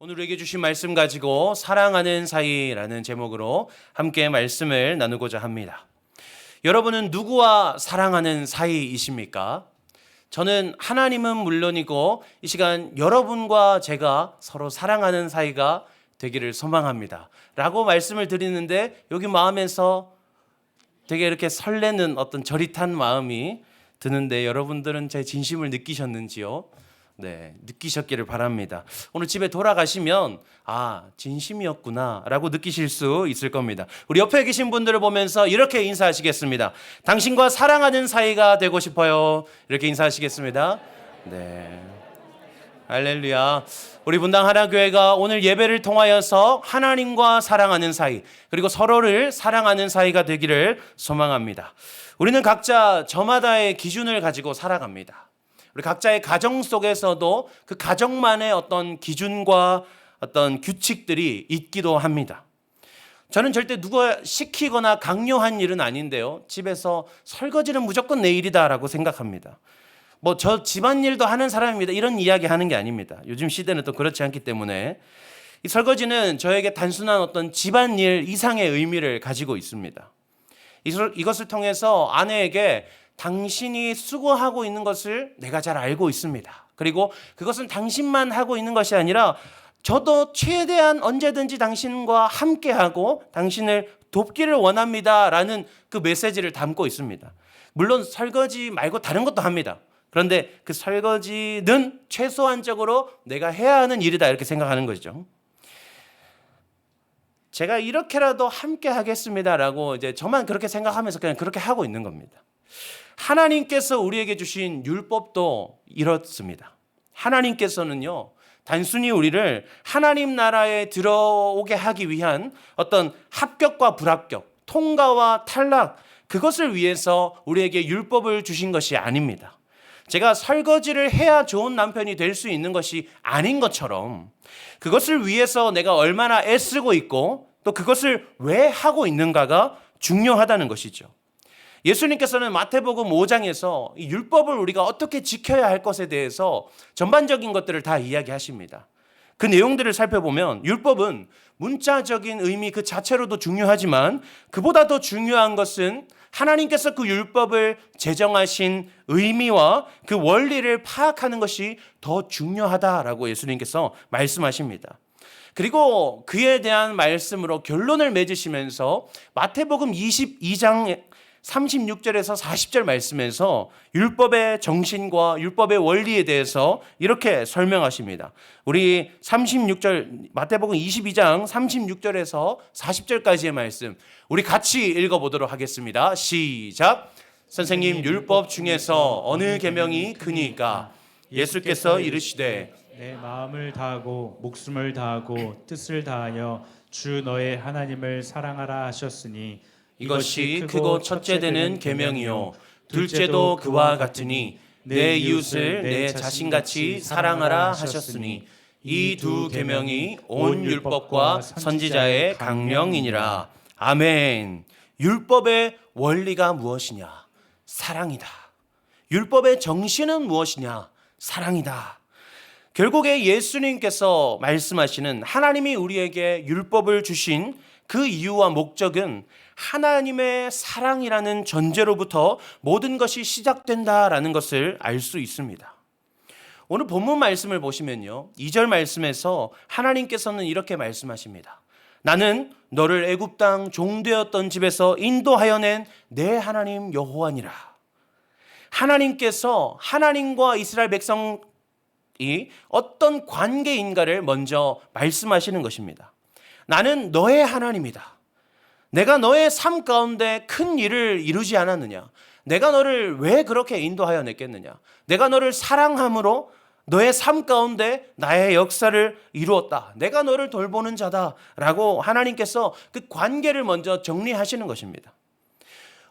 오늘 우리에게 주신 말씀 가지고 사랑하는 사이라는 제목으로 함께 말씀을 나누고자 합니다. 여러분은 누구와 사랑하는 사이이십니까? 저는 하나님은 물론이고 이 시간 여러분과 제가 서로 사랑하는 사이가 되기를 소망합니다 라고 말씀을 드리는데, 여기 마음에서 되게 이렇게 설레는 어떤 저릿한 마음이 드는데, 여러분들은 제 진심을 느끼셨는지요? 네, 느끼셨기를 바랍니다. 오늘 집에 돌아가시면 진심이었구나 라고 느끼실 수 있을 겁니다. 우리 옆에 계신 분들을 보면서 이렇게 인사하시겠습니다. 당신과 사랑하는 사이가 되고 싶어요. 이렇게 인사하시겠습니다. 네, 할렐루야. 우리 분당 하나교회가 오늘 예배를 통하여서 하나님과 사랑하는 사이, 그리고 서로를 사랑하는 사이가 되기를 소망합니다. 우리는 각자 저마다의 기준을 가지고 살아갑니다. 우리 각자의 가정 속에서도 그 가정만의 어떤 기준과 어떤 규칙들이 있기도 합니다. 저는 절대 누가 시키거나 강요한 일은 아닌데요, 집에서 설거지는 무조건 내 일이다라고 생각합니다. 저 집안일도 하는 사람입니다, 이런 이야기 하는 게 아닙니다. 요즘 시대는 또 그렇지 않기 때문에 이 설거지는 저에게 단순한 어떤 집안일 이상의 의미를 가지고 있습니다. 이것을 통해서 아내에게 당신이 수고하고 있는 것을 내가 잘 알고 있습니다. 그리고 그것은 당신만 하고 있는 것이 아니라 저도 최대한 언제든지 당신과 함께하고 당신을 돕기를 원합니다 라는 그 메시지를 담고 있습니다. 물론 설거지 말고 다른 것도 합니다. 그런데 그 설거지는 최소한적으로 내가 해야 하는 일이다 이렇게 생각하는 거죠. 제가 이렇게라도 함께 하겠습니다라고 이제 저만 그렇게 생각하면서 그냥 그렇게 하고 있는 겁니다. 하나님께서 우리에게 주신 율법도 이렇습니다. 하나님께서는요, 단순히 우리를 하나님 나라에 들어오게 하기 위한 어떤 합격과 불합격, 통과와 탈락, 그것을 위해서 우리에게 율법을 주신 것이 아닙니다. 제가 설거지를 해야 좋은 남편이 될 수 있는 것이 아닌 것처럼, 그것을 위해서 내가 얼마나 애쓰고 있고 또 그것을 왜 하고 있는가가 중요하다는 것이죠. 예수님께서는 마태복음 5장에서 이 율법을 우리가 어떻게 지켜야 할 것에 대해서 전반적인 것들을 다 이야기하십니다. 그 내용들을 살펴보면 율법은 문자적인 의미 그 자체로도 중요하지만, 그보다 더 중요한 것은 하나님께서 그 율법을 제정하신 의미와 그 원리를 파악하는 것이 더 중요하다라고 예수님께서 말씀하십니다. 그리고 그에 대한 말씀으로 결론을 맺으시면서 마태복음 22장 36절에서 40절 말씀에서 율법의 정신과 율법의 원리에 대해서 이렇게 설명하십니다. 우리 36절, 마태복음 22장 36절에서 40절까지의 말씀 우리 같이 읽어보도록 하겠습니다. 시작. 선생님, 율법 중에서 어느 계명이 크니까? 예수께서 이르시되 내 마음을 다하고 목숨을 다하고 뜻을 다하여 주 너의 하나님을 사랑하라 하셨으니 이것이 크고 첫째 되는 계명이요 둘째도 그와 같으니 내 이웃을 내 자신같이 사랑하라 하셨으니 이 두 계명이 온 율법과 선지자의 강령이니라. 아멘. 율법의 원리가 무엇이냐? 사랑이다. 율법의 정신은 무엇이냐? 사랑이다. 결국에 예수님께서 말씀하시는 하나님이 우리에게 율법을 주신 그 이유와 목적은 하나님의 사랑이라는 전제로부터 모든 것이 시작된다라는 것을 알 수 있습니다. 오늘 본문 말씀을 보시면요, 2절 말씀에서 하나님께서는 이렇게 말씀하십니다. 나는 너를 애굽 땅 종되었던 집에서 인도하여 낸 내 하나님 여호와니라. 하나님께서 하나님과 이스라엘 백성이 어떤 관계인가를 먼저 말씀하시는 것입니다. 나는 너의 하나님이다. 내가 너의 삶 가운데 큰 일을 이루지 않았느냐? 내가 너를 왜 그렇게 인도하여 냈겠느냐? 내가 너를 사랑함으로 너의 삶 가운데 나의 역사를 이루었다. 내가 너를 돌보는 자다라고 하나님께서 그 관계를 먼저 정리하시는 것입니다.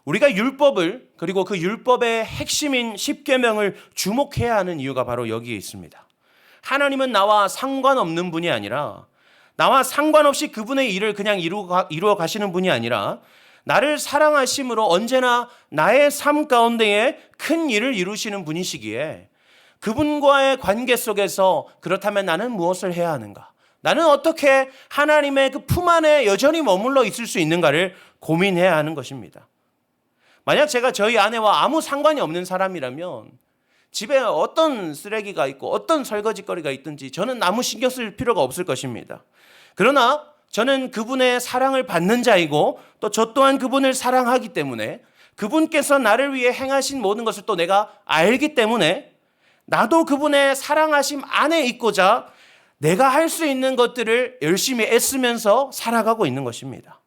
우리가 율법을, 그리고 그 율법의 핵심인 십계명을 주목해야 하는 이유가 바로 여기에 있습니다. 하나님은 나와 상관없는 분이 아니라, 나와 상관없이 그분의 일을 그냥 이루어 가시는 분이 아니라, 나를 사랑하심으로 언제나 나의 삶 가운데에 큰 일을 이루시는 분이시기에 그분과의 관계 속에서 그렇다면 나는 무엇을 해야 하는가? 나는 어떻게 하나님의 그 품 안에 여전히 머물러 있을 수 있는가를 고민해야 하는 것입니다. 만약 제가 저희 아내와 아무 상관이 없는 사람이라면 집에 어떤 쓰레기가 있고 어떤 설거지거리가 있든지 저는 아무 신경 쓸 필요가 없을 것입니다. 그러나 저는 그분의 사랑을 받는 자이고 또 저 또한 그분을 사랑하기 때문에 그분께서 나를 위해 행하신 모든 것을 또 내가 알기 때문에 나도 그분의 사랑하심 안에 있고자 내가 할 수 있는 것들을 열심히 애쓰면서 살아가고 있는 것입니다.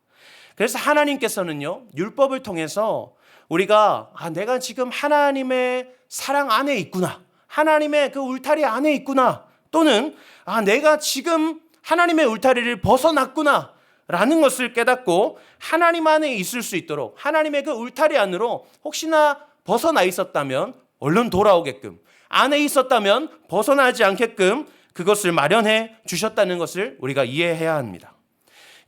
그래서 하나님께서는요, 율법을 통해서 우리가 내가 지금 하나님의 사랑 안에 있구나, 하나님의 그 울타리 안에 있구나, 또는 내가 지금 하나님의 울타리를 벗어났구나 라는 것을 깨닫고 하나님 안에 있을 수 있도록 하나님의 그 울타리 안으로 혹시나 벗어나 있었다면 얼른 돌아오게끔, 안에 있었다면 벗어나지 않게끔 그것을 마련해 주셨다는 것을 우리가 이해해야 합니다.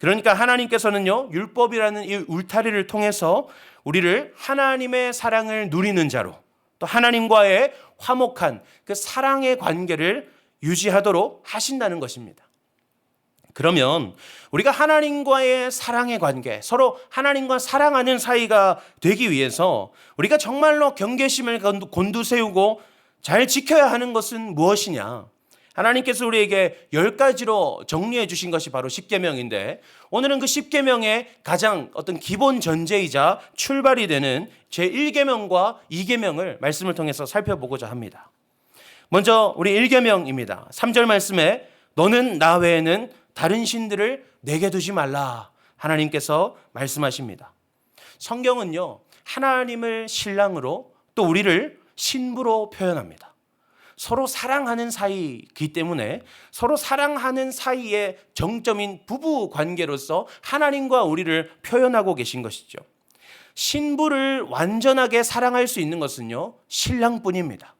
그러니까 하나님께서는요, 율법이라는 이 울타리를 통해서 우리를 하나님의 사랑을 누리는 자로, 또 하나님과의 화목한 그 사랑의 관계를 유지하도록 하신다는 것입니다. 그러면 우리가 하나님과의 사랑의 관계, 서로 하나님과 사랑하는 사이가 되기 위해서 우리가 정말로 경계심을 곤두세우고 잘 지켜야 하는 것은 무엇이냐? 하나님께서 우리에게 10가지로 정리해 주신 것이 바로 십계명인데, 오늘은 그 십계명의 가장 어떤 기본 전제이자 출발이 되는 제1계명과 2계명을 말씀을 통해서 살펴보고자 합니다. 먼저 우리 1계명입니다. 3절 말씀에 너는 나 외에는 다른 신들을 내게 두지 말라 하나님께서 말씀하십니다. 성경은요, 하나님을 신랑으로 또 우리를 신부로 표현합니다. 서로 사랑하는 사이이기 때문에 서로 사랑하는 사이의 정점인 부부 관계로서 하나님과 우리를 표현하고 계신 것이죠. 신부를 완전하게 사랑할 수 있는 것은요, 신랑뿐입니다.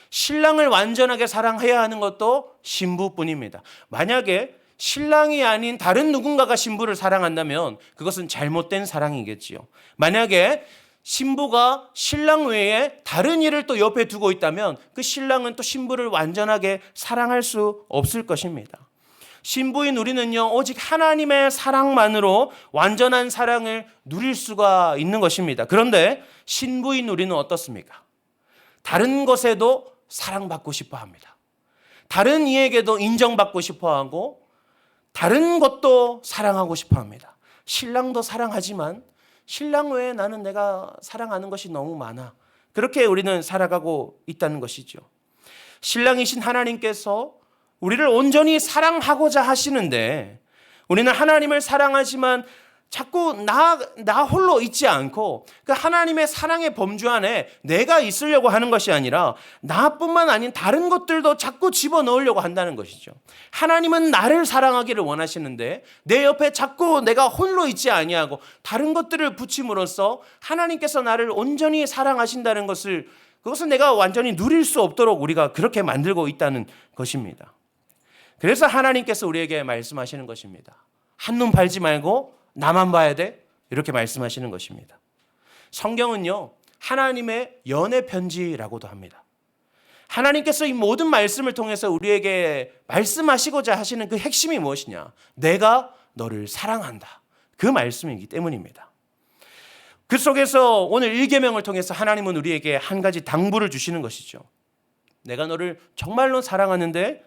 신랑을 완전하게 사랑해야 하는 것도 신부뿐입니다. 만약에 신랑이 아닌 다른 누군가가 신부를 사랑한다면 그것은 잘못된 사랑이겠지요. 만약에 신부가 신랑 외에 다른 일을 또 옆에 두고 있다면 그 신랑은 또 신부를 완전하게 사랑할 수 없을 것입니다. 신부인 우리는요, 오직 하나님의 사랑만으로 완전한 사랑을 누릴 수가 있는 것입니다. 그런데 신부인 우리는 어떻습니까? 다른 것에도 사랑받고 싶어 합니다. 다른 이에게도 인정받고 싶어 하고 다른 것도 사랑하고 싶어 합니다. 신랑도 사랑하지만 신랑 외에 나는 내가 사랑하는 것이 너무 많아. 그렇게 우리는 살아가고 있다는 것이죠. 신랑이신 하나님께서 우리를 온전히 사랑하고자 하시는데 우리는 하나님을 사랑하지만 자꾸 나 홀로 있지 않고 그 하나님의 사랑의 범주 안에 내가 있으려고 하는 것이 아니라 나뿐만 아닌 다른 것들도 자꾸 집어넣으려고 한다는 것이죠. 하나님은 나를 사랑하기를 원하시는데 내 옆에 자꾸 내가 홀로 있지 아니하고 다른 것들을 붙임으로써 하나님께서 나를 온전히 사랑하신다는 것을, 그것은 내가 완전히 누릴 수 없도록 우리가 그렇게 만들고 있다는 것입니다. 그래서 하나님께서 우리에게 말씀하시는 것입니다. 한눈 팔지 말고 나만 봐야 돼? 이렇게 말씀하시는 것입니다. 성경은요, 하나님의 연애 편지라고도 합니다. 하나님께서 이 모든 말씀을 통해서 우리에게 말씀하시고자 하시는 그 핵심이 무엇이냐? 내가 너를 사랑한다. 그 말씀이기 때문입니다. 그 속에서 오늘 1계명을 통해서 하나님은 우리에게 한 가지 당부를 주시는 것이죠. 내가 너를 정말로 사랑하는데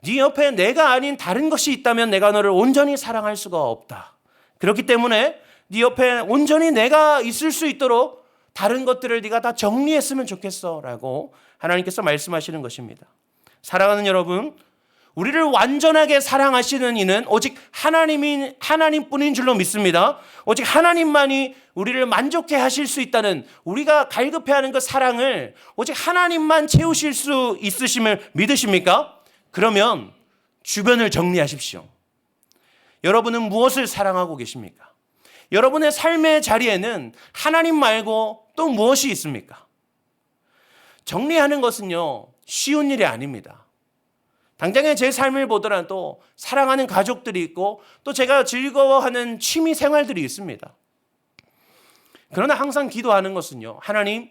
네 옆에 내가 아닌 다른 것이 있다면 내가 너를 온전히 사랑할 수가 없다. 그렇기 때문에 네 옆에 온전히 내가 있을 수 있도록 다른 것들을 네가 다 정리했으면 좋겠어 라고 하나님께서 말씀하시는 것입니다. 사랑하는 여러분, 우리를 완전하게 사랑하시는 이는 오직 하나님뿐인 줄로 믿습니다. 오직 하나님만이 우리를 만족해 하실 수 있다는, 우리가 갈급해하는 그 사랑을 오직 하나님만 채우실 수 있으심을 믿으십니까? 그러면 주변을 정리하십시오. 여러분은 무엇을 사랑하고 계십니까? 여러분의 삶의 자리에는 하나님 말고 또 무엇이 있습니까? 정리하는 것은요, 쉬운 일이 아닙니다. 당장에 제 삶을 보더라도 사랑하는 가족들이 있고 또 제가 즐거워하는 취미 생활들이 있습니다. 그러나 항상 기도하는 것은요, 하나님,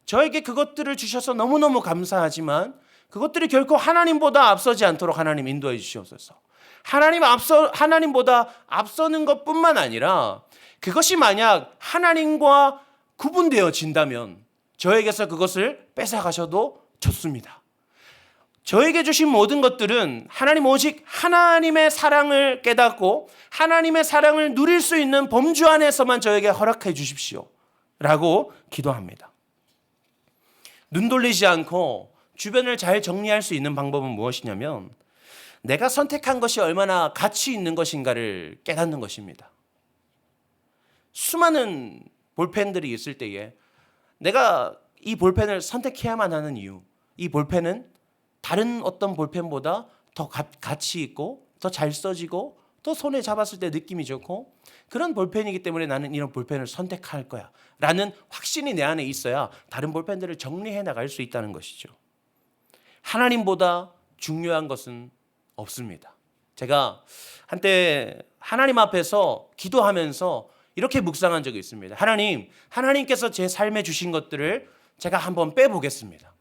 저에게 그것들을 주셔서 너무너무 감사하지만 그것들이 결코 하나님보다 앞서지 않도록 하나님 인도해 주시옵소서. 하나님보다 앞서는 것뿐만 아니라 그것이 만약 하나님과 구분되어진다면 저에게서 그것을 뺏어가셔도 좋습니다. 저에게 주신 모든 것들은 하나님 오직 하나님의 사랑을 깨닫고 하나님의 사랑을 누릴 수 있는 범주 안에서만 저에게 허락해 주십시오 라고 기도합니다. 눈 돌리지 않고 주변을 잘 정리할 수 있는 방법은 무엇이냐면 내가 선택한 것이 얼마나 가치 있는 것인가를 깨닫는 것입니다. 수많은 볼펜들이 있을 때에 내가 이 볼펜을 선택해야만 하는 이유, 이 볼펜은 다른 어떤 볼펜보다 더 가치 있고 더 잘 써지고 또 손에 잡았을 때 느낌이 좋고 그런 볼펜이기 때문에 나는 이런 볼펜을 선택할 거야 라는 확신이 내 안에 있어야 다른 볼펜들을 정리해 나갈 수 있다는 것이죠. 하나님보다 중요한 것은 없습니다. 제가 한때 하나님 앞에서 기도하면서 이렇게 묵상한 적이 있습니다. 하나님께서 제 삶에 주신 것들을 제가 한번 빼보겠습니다.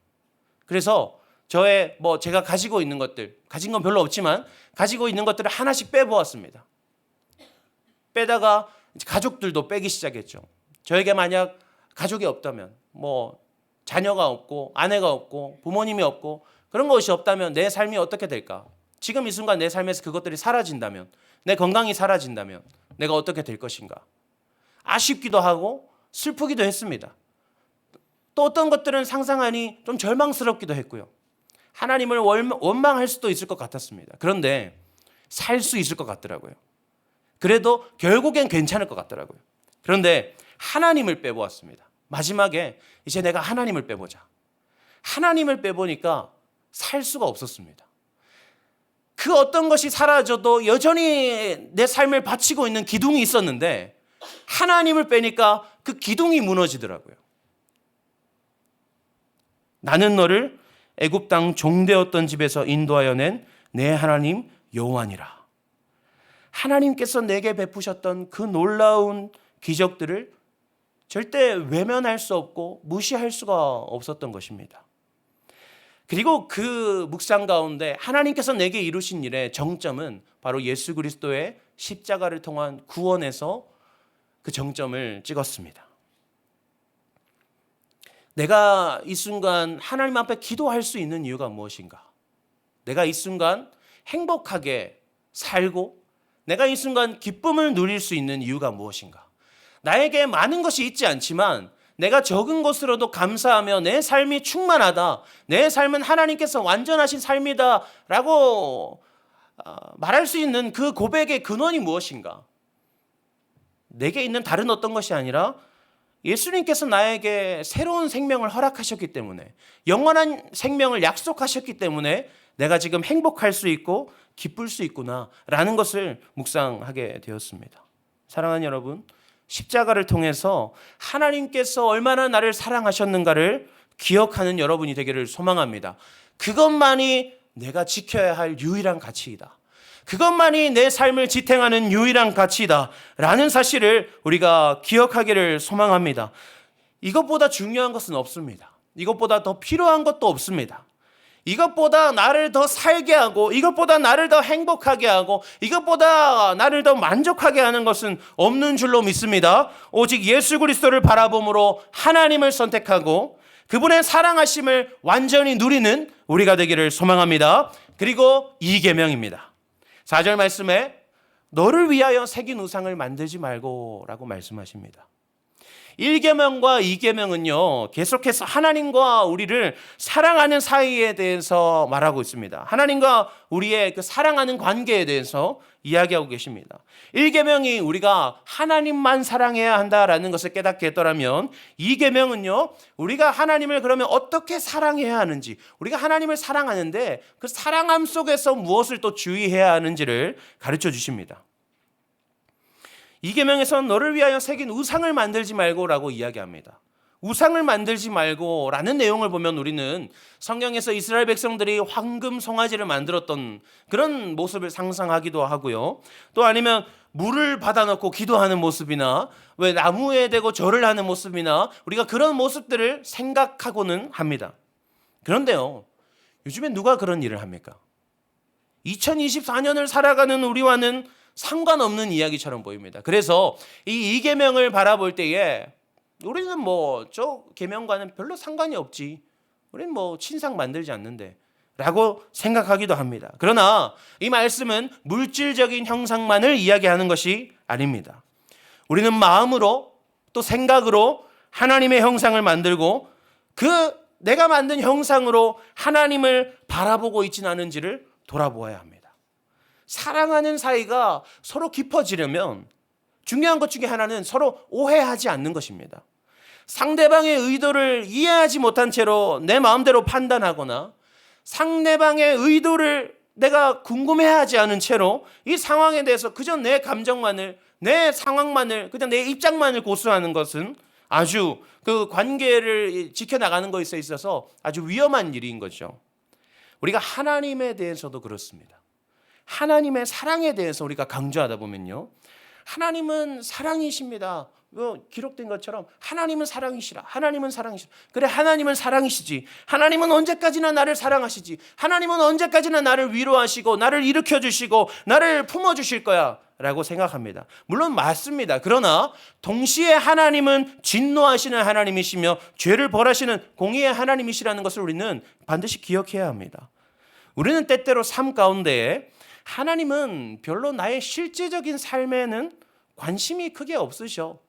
그래서 제가 가지고 있는 것들, 가진 건 별로 없지만 가지고 있는 것들을 하나씩 빼보았습니다. 빼다가 가족들도 빼기 시작했죠. 저에게 만약 가족이 없다면, 자녀가 없고 아내가 없고 부모님이 없고 그런 것이 없다면 내 삶이 어떻게 될까? 지금 이 순간 내 삶에서 그것들이 사라진다면, 내 건강이 사라진다면 내가 어떻게 될 것인가? 아쉽기도 하고 슬프기도 했습니다. 또 어떤 것들은 상상하니 좀 절망스럽기도 했고요. 하나님을 원망할 수도 있을 것 같았습니다. 그런데 살 수 있을 것 같더라고요. 그래도 결국엔 괜찮을 것 같더라고요. 그런데 하나님을 빼보았습니다. 마지막에 이제 내가 하나님을 빼보자. 하나님을 빼보니까 살 수가 없었습니다. 그 어떤 것이 사라져도 여전히 내 삶을 바치고 있는 기둥이 있었는데 하나님을 빼니까 그 기둥이 무너지더라고요. 나는 너를 애굽 땅 종되었던 집에서 인도하여 낸 내 하나님 여호와니라. 하나님께서 내게 베푸셨던 그 놀라운 기적들을 절대 외면할 수 없고 무시할 수가 없었던 것입니다. 그리고 그 묵상 가운데 하나님께서 내게 이루신 일의 정점은 바로 예수 그리스도의 십자가를 통한 구원에서 그 정점을 찍었습니다. 내가 이 순간 하나님 앞에 기도할 수 있는 이유가 무엇인가? 내가 이 순간 행복하게 살고 내가 이 순간 기쁨을 누릴 수 있는 이유가 무엇인가? 나에게 많은 것이 있지 않지만 내가 적은 것으로도 감사하며 내 삶이 충만하다. 내 삶은 하나님께서 완전하신 삶이다 라고 말할 수 있는 그 고백의 근원이 무엇인가? 내게 있는 다른 어떤 것이 아니라 예수님께서 나에게 새로운 생명을 허락하셨기 때문에 영원한 생명을 약속하셨기 때문에 내가 지금 행복할 수 있고 기쁠 수 있구나 라는 것을 묵상하게 되었습니다. 사랑하는 여러분, 십자가를 통해서 하나님께서 얼마나 나를 사랑하셨는가를 기억하는 여러분이 되기를 소망합니다. 그것만이 내가 지켜야 할 유일한 가치이다. 그것만이 내 삶을 지탱하는 유일한 가치이다 라는 사실을 우리가 기억하기를 소망합니다. 이것보다 중요한 것은 없습니다. 이것보다 더 필요한 것도 없습니다. 이것보다 나를 더 살게 하고 이것보다 나를 더 행복하게 하고 이것보다 나를 더 만족하게 하는 것은 없는 줄로 믿습니다. 오직 예수 그리스도를 바라봄으로 하나님을 선택하고 그분의 사랑하심을 완전히 누리는 우리가 되기를 소망합니다. 그리고 2계명입니다. 4절 말씀에 너를 위하여 새긴 우상을 만들지 말고 라고 말씀하십니다. 1계명과 2계명은요 계속해서 하나님과 우리를 사랑하는 사이에 대해서 말하고 있습니다. 하나님과 우리의 그 사랑하는 관계에 대해서 이야기하고 계십니다. 1계명이 우리가 하나님만 사랑해야 한다라는 것을 깨닫게 했더라면 2계명은요 우리가 하나님을 그러면 어떻게 사랑해야 하는지, 우리가 하나님을 사랑하는데 그 사랑함 속에서 무엇을 또 주의해야 하는지를 가르쳐 주십니다. 2계명에서는 너를 위하여 새긴 우상을 만들지 말고라고 이야기합니다. 우상을 만들지 말고라는 내용을 보면 우리는 성경에서 이스라엘 백성들이 황금 송아지를 만들었던 그런 모습을 상상하기도 하고요. 또 아니면 물을 받아놓고 기도하는 모습이나 왜 나무에 대고 절을 하는 모습이나 우리가 그런 모습들을 생각하고는 합니다. 그런데요, 요즘에 누가 그런 일을 합니까? 2024년을 살아가는 우리와는 상관없는 이야기처럼 보입니다. 그래서 이 계명을 바라볼 때에 우리는 뭐 저 계명과는 별로 상관이 없지. 우리는 뭐 신상 만들지 않는데 라고 생각하기도 합니다. 그러나 이 말씀은 물질적인 형상만을 이야기하는 것이 아닙니다. 우리는 마음으로 또 생각으로 하나님의 형상을 만들고 그 내가 만든 형상으로 하나님을 바라보고 있지는 않은지를 돌아보아야 합니다. 사랑하는 사이가 서로 깊어지려면 중요한 것 중에 하나는 서로 오해하지 않는 것입니다. 상대방의 의도를 이해하지 못한 채로 내 마음대로 판단하거나 상대방의 의도를 내가 궁금해하지 않은 채로 이 상황에 대해서 그저 내 감정만을, 내 상황만을, 그냥 내 입장만을 고수하는 것은 아주 그 관계를 지켜나가는 것에 있어서 아주 위험한 일인 거죠. 우리가 하나님에 대해서도 그렇습니다. 하나님의 사랑에 대해서 우리가 강조하다 보면요, 하나님은 사랑이십니다. 기록된 것처럼 하나님은 사랑이시라. 하나님은 사랑이시라. 그래, 하나님은 사랑이시지. 하나님은 언제까지나 나를 사랑하시지. 하나님은 언제까지나 나를 위로하시고 나를 일으켜 주시고 나를 품어 주실 거야 라고 생각합니다. 물론 맞습니다. 그러나 동시에 하나님은 진노하시는 하나님이시며 죄를 벌하시는 공의의 하나님이시라는 것을 우리는 반드시 기억해야 합니다. 우리는 때때로 삶 가운데 하나님은 별로 나의 실제적인 삶에는 관심이 크게 없으셔.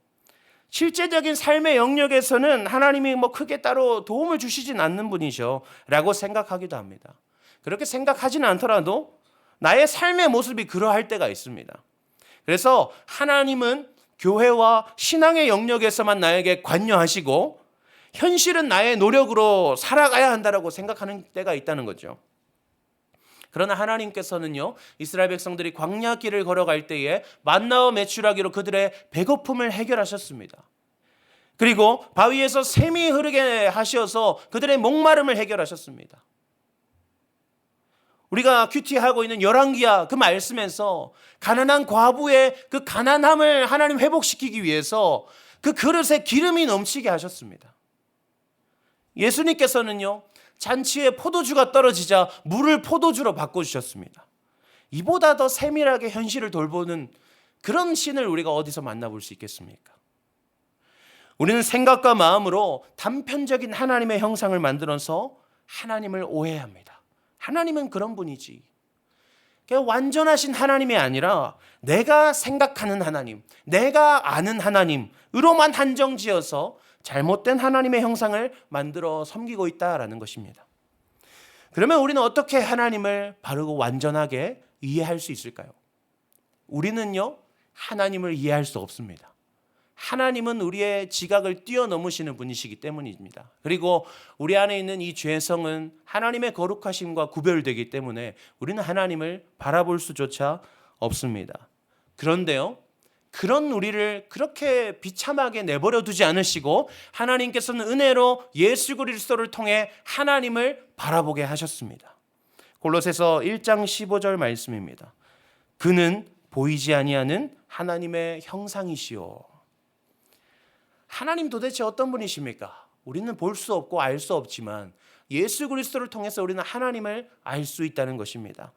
실제적인 삶의 영역에서는 하나님이 뭐 크게 따로 도움을 주시진 않는 분이셔 라고 생각하기도 합니다. 그렇게 생각하지는 않더라도 나의 삶의 모습이 그러할 때가 있습니다. 그래서 하나님은 교회와 신앙의 영역에서만 나에게 관여하시고 현실은 나의 노력으로 살아가야 한다고 생각하는 때가 있다는 거죠. 그러나 하나님께서는요, 이스라엘 백성들이 광야길을 걸어갈 때에 만나와 메추라기로 그들의 배고픔을 해결하셨습니다. 그리고 바위에서 샘이 흐르게 하셔서 그들의 목마름을 해결하셨습니다. 우리가 큐티하고 있는 열왕기야 그 말씀에서 가난한 과부의 그 가난함을 하나님 회복시키기 위해서 그 그릇에 기름이 넘치게 하셨습니다. 예수님께서는요, 잔치에 포도주가 떨어지자 물을 포도주로 바꿔주셨습니다. 이보다 더 세밀하게 현실을 돌보는 그런 신을 우리가 어디서 만나볼 수 있겠습니까? 우리는 생각과 마음으로 단편적인 하나님의 형상을 만들어서 하나님을 오해합니다. 하나님은 그런 분이지. 완전하신 하나님이 아니라 내가 생각하는 하나님, 내가 아는 하나님으로만 한정지어서 잘못된 하나님의 형상을 만들어 섬기고 있다라는 것입니다. 그러면 우리는 어떻게 하나님을 바르고 완전하게 이해할 수 있을까요? 우리는요, 하나님을 이해할 수 없습니다. 하나님은 우리의 지각을 뛰어넘으시는 분이시기 때문입니다. 그리고 우리 안에 있는 이 죄성은 하나님의 거룩하심과 구별되기 때문에 우리는 하나님을 바라볼 수조차 없습니다. 그런데요, 그런 우리를 그렇게 비참하게 내버려 두지 않으시고 하나님께서는 은혜로 예수 그리스도를 통해 하나님을 바라보게 하셨습니다. 골로새서 1장 15절 말씀입니다. 그는 보이지 아니하는 하나님의 형상이시오. 하나님 도대체 어떤 분이십니까? 우리는 볼 수 없고 알 수 없지만 예수 그리스도를 통해서 우리는 하나님을 알 수 있다는 것입니다.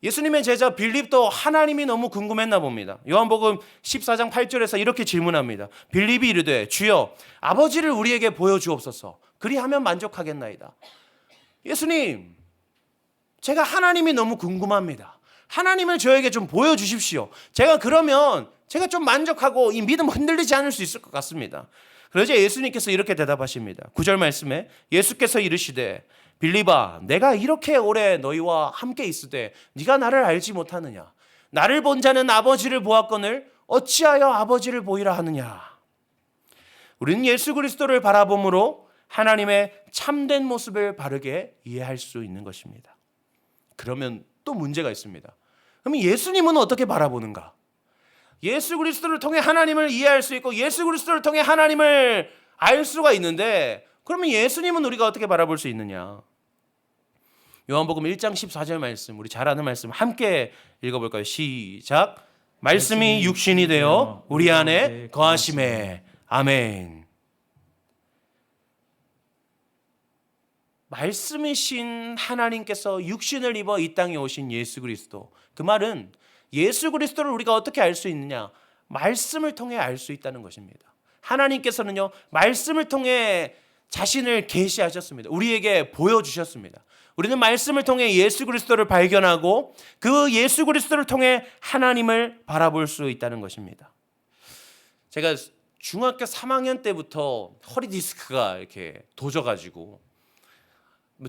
예수님의 제자 빌립도 하나님이 너무 궁금했나 봅니다. 요한복음 14장 8절에서 이렇게 질문합니다. 빌립이 이르되 주여 아버지를 우리에게 보여주옵소서. 그리하면 만족하겠나이다. 예수님, 제가 하나님이 너무 궁금합니다. 하나님을 저에게 좀 보여주십시오. 제가 그러면 제가 좀 만족하고 이 믿음 흔들리지 않을 수 있을 것 같습니다. 그러자 예수님께서 이렇게 대답하십니다. 9절 말씀에 예수께서 이르시되 빌립아, 내가 이렇게 오래 너희와 함께 있으되 네가 나를 알지 못하느냐? 나를 본 자는 아버지를 보았거늘 어찌하여 아버지를 보이라 하느냐? 우리는 예수 그리스도를 바라봄으로 하나님의 참된 모습을 바르게 이해할 수 있는 것입니다. 그러면 또 문제가 있습니다. 그럼 예수님은 어떻게 바라보는가? 예수 그리스도를 통해 하나님을 이해할 수 있고 예수 그리스도를 통해 하나님을 알 수가 있는데 그러면 예수님은 우리가 어떻게 바라볼 수 있느냐? 요한복음 1장 14절 말씀, 우리 잘 아는 말씀 함께 읽어볼까요? 시작. 말씀이 육신이 되어 우리 안에 거하심에. 아멘. 말씀이신 하나님께서 육신을 입어 이 땅에 오신 예수 그리스도. 그 말은 예수 그리스도를 우리가 어떻게 알 수 있느냐? 말씀을 통해 알 수 있다는 것입니다. 하나님께서는요, 말씀을 통해 자신을 계시하셨습니다. 우리에게 보여주셨습니다. 우리는 말씀을 통해 예수 그리스도를 발견하고 그 예수 그리스도를 통해 하나님을 바라볼 수 있다는 것입니다. 제가 중학교 3학년 때부터 허리 디스크가 이렇게 도져가지고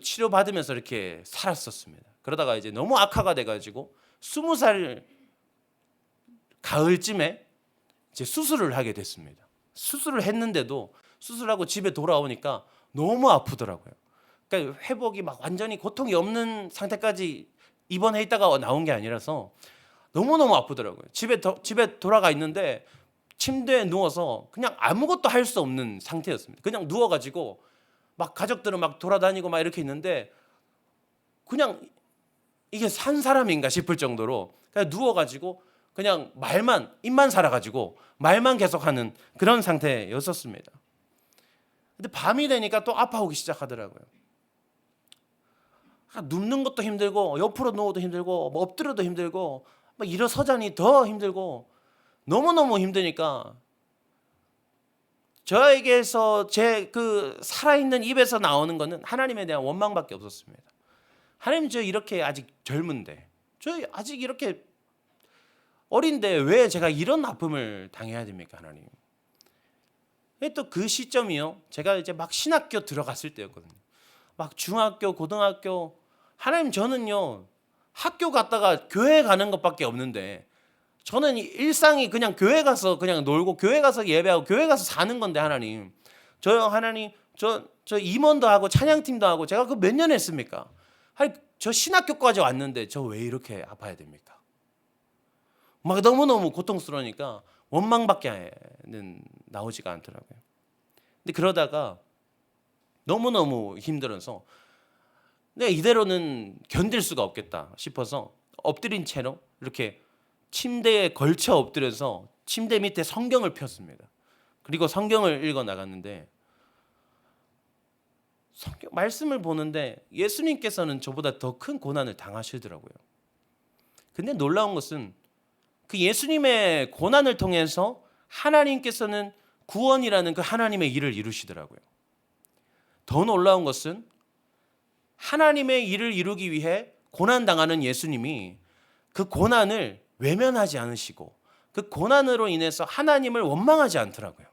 치료받으면서 이렇게 살았었습니다. 그러다가 이제 너무 악화가 돼가지고 20살 가을쯤에 이제 수술을 하게 됐습니다. 수술을 했는데도 수술하고 집에 돌아오니까 너무 아프더라고요. 그러니까 회복이 막 완전히 고통이 없는 상태까지 입원해 있다가 나온 게 아니라서 너무너무 아프더라고요. 집에 돌아가 있는데 침대에 누워서 그냥 아무것도 할 수 없는 상태였습니다. 그냥 누워가지고 막 가족들은 막 돌아다니고 막 이렇게 있는데 그냥 이게 산 사람인가 싶을 정도로 그냥 누워가지고 그냥 입만 살아가지고 말만 계속하는 그런 상태였었습니다. 근데 밤이 되니까 또 아파오기 시작하더라고요. 눕는 것도 힘들고 옆으로 누워도 힘들고 뭐 엎드려도 힘들고 막 일어서자니 더 힘들고 너무너무 힘드니까 저에게서 제 그 살아있는 입에서 나오는 거는 하나님에 대한 원망밖에 없었습니다. 하나님, 저 이렇게 아직 젊은데, 저 아직 이렇게 어린데 왜 제가 이런 아픔을 당해야 됩니까, 하나님? 또 그 시점이요, 제가 이제 막 신학교 들어갔을 때였거든요. 막 중학교, 고등학교. 하나님, 저는요 학교 갔다가 교회 가는 것밖에 없는데 저는 일상이 그냥 교회 가서 그냥 놀고 교회 가서 예배하고 교회 가서 사는 건데 하나님, 하나님 저 임원도 하고 찬양팀도 하고 제가 그 몇 년 했습니까? 저 신학교까지 왔는데 저 왜 이렇게 아파야 됩니까? 막 너무너무 고통스러우니까 원망밖에는 나오지가 않더라고요. 근데 그러다가 너무너무 힘들어서 내가 이대로는 견딜 수가 없겠다 싶어서 엎드린 채로 이렇게 침대에 걸쳐 엎드려서 침대 밑에 성경을 폈습니다. 그리고 성경을 읽어 나갔는데 말씀을 보는데 예수님께서는 저보다 더 큰 고난을 당하시더라고요. 근데 놀라운 것은 그 예수님의 고난을 통해서 하나님께서는 구원이라는 그 하나님의 일을 이루시더라고요. 더 놀라운 것은 하나님의 일을 이루기 위해 고난당하는 예수님이 그 고난을 외면하지 않으시고 그 고난으로 인해서 하나님을 원망하지 않더라고요.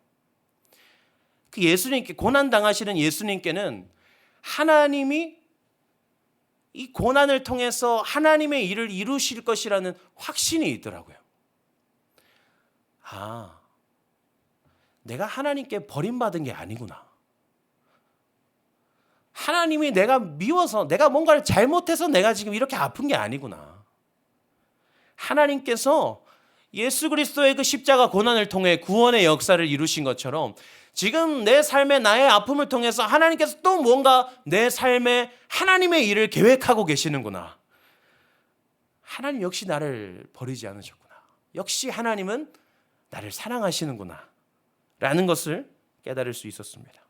그 예수님께 고난당하시는 예수님께는 하나님이 이 고난을 통해서 하나님의 일을 이루실 것이라는 확신이 있더라고요. 내가 하나님께 버림받은 게 아니구나. 하나님이 내가 미워서 내가 뭔가를 잘못해서 내가 지금 이렇게 아픈 게 아니구나. 하나님께서 예수 그리스도의 그 십자가 고난을 통해 구원의 역사를 이루신 것처럼 지금 내 삶의 나의 아픔을 통해서 하나님께서 또 뭔가 내 삶에 하나님의 일을 계획하고 계시는구나. 하나님 역시 나를 버리지 않으셨구나. 역시 하나님은 나를 사랑하시는구나 라는 것을 깨달을 수 있었습니다.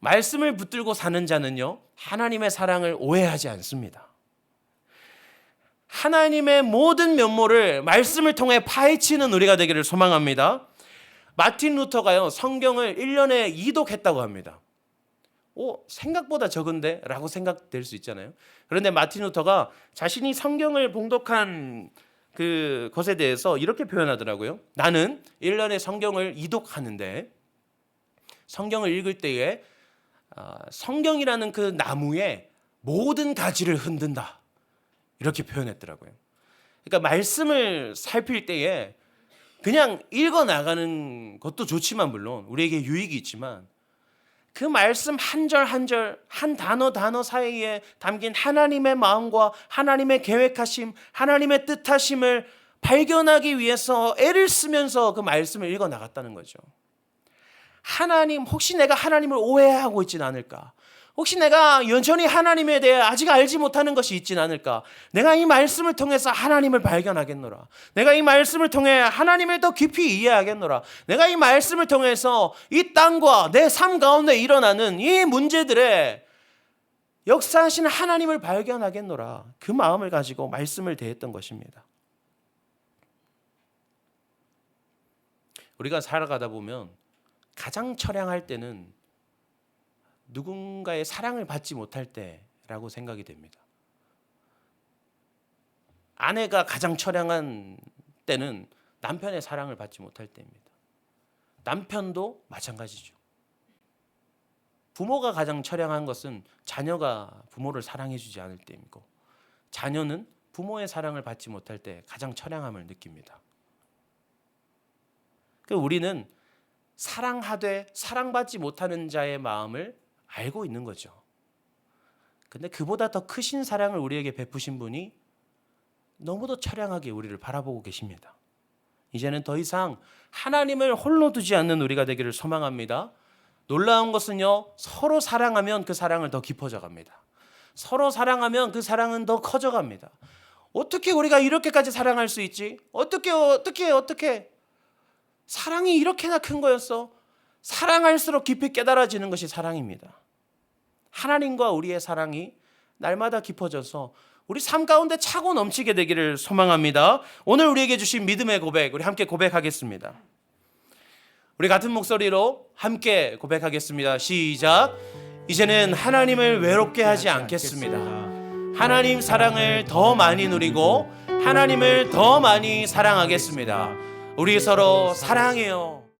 말씀을 붙들고 사는 자는요, 하나님의 사랑을 오해하지 않습니다. 하나님의 모든 면모를 말씀을 통해 파헤치는 우리가 되기를 소망합니다. 마틴 루터가요, 성경을 1년에 2독했다고 합니다. 생각보다 적은데? 라고 생각될 수 있잖아요. 그런데 마틴 루터가 자신이 성경을 봉독한 그 것에 대해서 이렇게 표현하더라고요. 나는 1년에 성경을 2독하는데 성경을 읽을 때에 성경이라는 그 나무의 모든 가지를 흔든다. 이렇게 표현했더라고요. 그러니까 말씀을 살필 때에 그냥 읽어나가는 것도 좋지만 물론 우리에게 유익이 있지만 그 말씀 한 절 한 절, 한 단어 사이에 담긴 하나님의 마음과 하나님의 계획하심, 하나님의 뜻하심을 발견하기 위해서 애를 쓰면서 그 말씀을 읽어나갔다는 거죠. 혹시 내가 하나님을 오해하고 있지는 않을까? 혹시 내가 여전히 하나님에 대해 아직 알지 못하는 것이 있지는 않을까? 내가 이 말씀을 통해서 하나님을 발견하겠노라. 내가 이 말씀을 통해 하나님을 더 깊이 이해하겠노라. 내가 이 말씀을 통해서 이 땅과 내 삶 가운데 일어나는 이 문제들의 역사하시는 하나님을 발견하겠노라. 그 마음을 가지고 말씀을 대했던 것입니다. 우리가 살아가다 보면 가장 처량할 때는 누군가의 사랑을 받지 못할 때라고 생각이 됩니다. 아내가 가장 처량한 때는 남편의 사랑을 받지 못할 때입니다. 남편도 마찬가지죠. 부모가 가장 처량한 것은 자녀가 부모를 사랑해주지 않을 때이고, 자녀는 부모의 사랑을 받지 못할 때 가장 처량함을 느낍니다. 우리는 사랑하되 사랑받지 못하는 자의 마음을 알고 있는 거죠. 근데 그보다 더 크신 사랑을 우리에게 베푸신 분이 너무도 처량하게 우리를 바라보고 계십니다. 이제는 더 이상 하나님을 홀로 두지 않는 우리가 되기를 소망합니다. 놀라운 것은요, 서로 사랑하면 그 사랑을 더 깊어져 갑니다. 서로 사랑하면 그 사랑은 더 커져 갑니다. 어떻게 우리가 이렇게까지 사랑할 수 있지? 어떻게 사랑이 이렇게나 큰 거였어? 사랑할수록 깊이 깨달아지는 것이 사랑입니다. 하나님과 우리의 사랑이 날마다 깊어져서 우리 삶 가운데 차고 넘치게 되기를 소망합니다. 오늘 우리에게 주신 믿음의 고백, 우리 함께 고백하겠습니다. 우리 같은 목소리로 함께 고백하겠습니다. 시작. 이제는 하나님을 외롭게 하지 않겠습니다. 하나님 사랑을 더 많이 누리고 하나님을 더 많이 사랑하겠습니다. 우리 서로 사랑해요.